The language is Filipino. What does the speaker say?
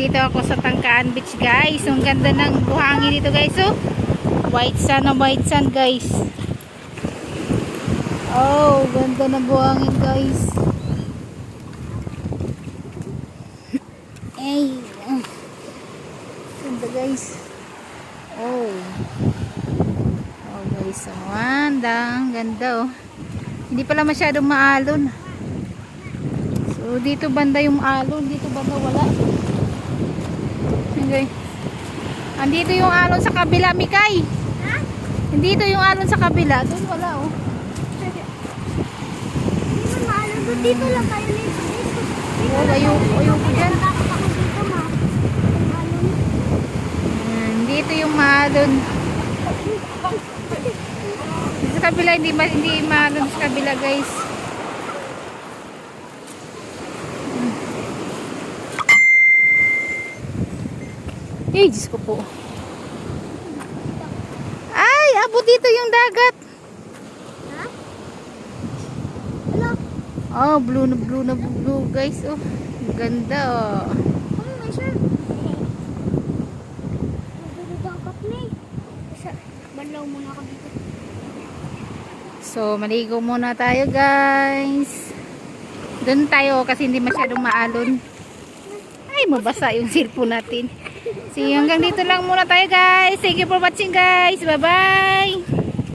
Nandito ako sa Tangkaan Beach, guys. Ang ganda ng buhangin dito, guys. Oh, white sun na white sun, guys. Oh, ganda ng buhangin, guys. Ay, ganda, guys. Oh, oh, guys. Ang ganda, oh. Hindi pala masyadong maalon. So, dito banda yung alon, dito banda wala. Okay. Andito yung alon sa kabila, Mikay. Ha? Andito yung alon sa kabila. Doon wala, oh. Dito maalon doon. Dito lang tayo dito. Oh, ayoko dyan. Dito yung maalon. Sa kabila, hindi maalon sa kabila, guys. Eh, Diyos ko po. Ay, abot dito yung dagat. Ha? Hello? Oh, blue na blue, guys. Oh, ganda, oh. Oh, may sir. Dagat na eh. Banlaw muna ako dito. So, maligo muna tayo, guys. Doon tayo kasi hindi masyadong maalon. Ay, mabasa yung cellphone natin. So, hanggang dito lang muna tayo, guys. Thank you for watching, guys. Bye-bye.